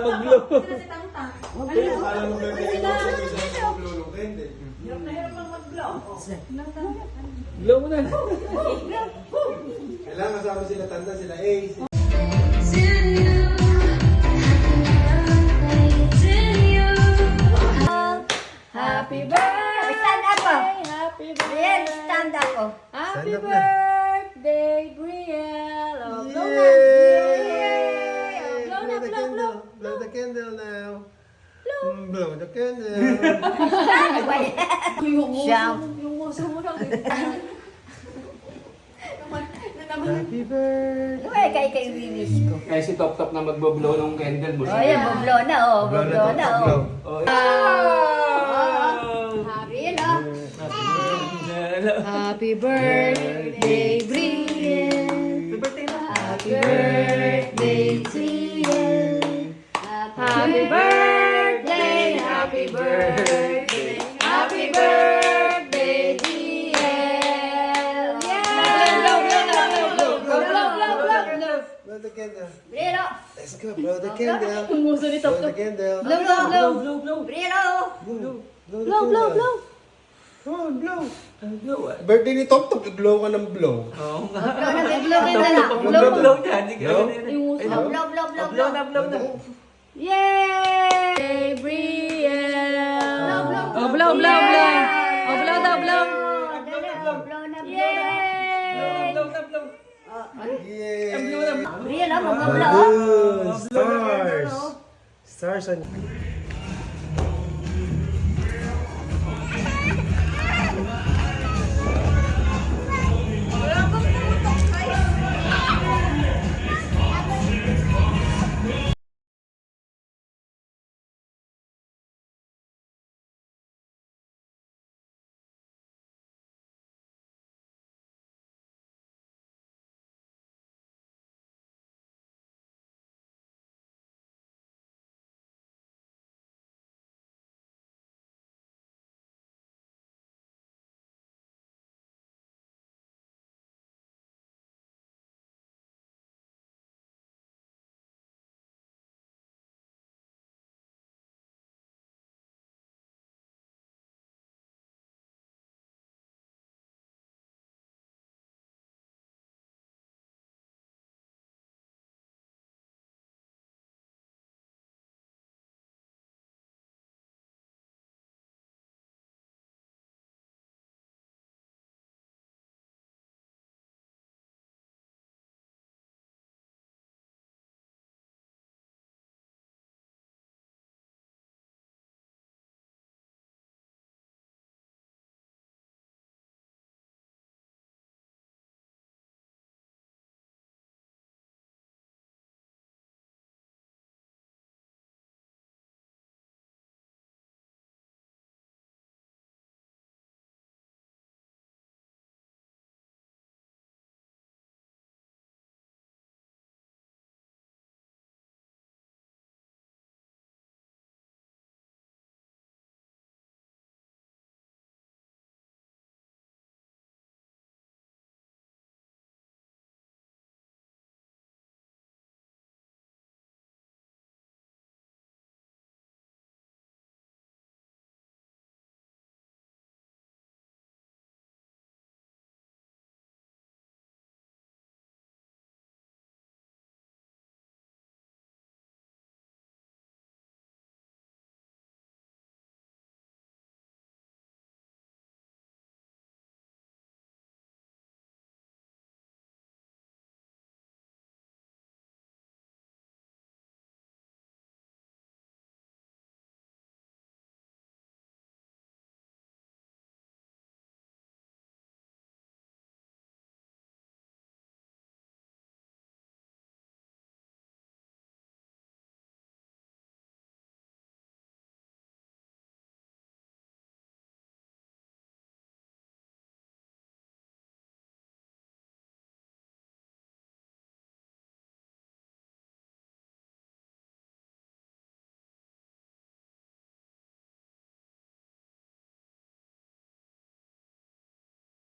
mag-blow. Sila si Tangtang. Alam mo ba yung mag-blow ng candle? Hirap na hirap lang mag-blow. Blow mo na. Kailangan kasama sila tanda, sila Ace. Happy birthday! Stand up po. Happy Ayan, stand up po. Happy Stand up na. birthday, Brielle! Oh, blow na! Yay! Oh, blow na, blow, blow. Blow the candle now. Blow the candle. Yung muso mo lang. Happy birthday. Uy, kay wish ko. Kaya si Top Top na mag-blow ng candle mo. Oh, yan, bublo na, oh. Bublo na, oh. Oh, Happy birthday, Brielle! Happy birthday to you! Happy birthday, happy birthday, happy birthday, Brielle! Blow, blow, blow! Blow the candle. Brilo! Let's go, blow the candle. Ang muso ni Blow Top the Top. candle. Blow, blow, blow! Brilo! Blow, blow, blow! Come on, blow. blow ah. Birthday ni Top Top, i-blow ka ng blow. Oo nga. Blow na na lang. Blow niya. Hindi ka. Blow? Yung muso. Blow, blow, blow, blow. Blow na, blow na. Yay! Brielle! Oh, blow, blow, blow! Oh, blow daw, blow! Blow na, Yay! Blow na, blow. Yay! Brilo, magbablo. Good. Stars. Stars on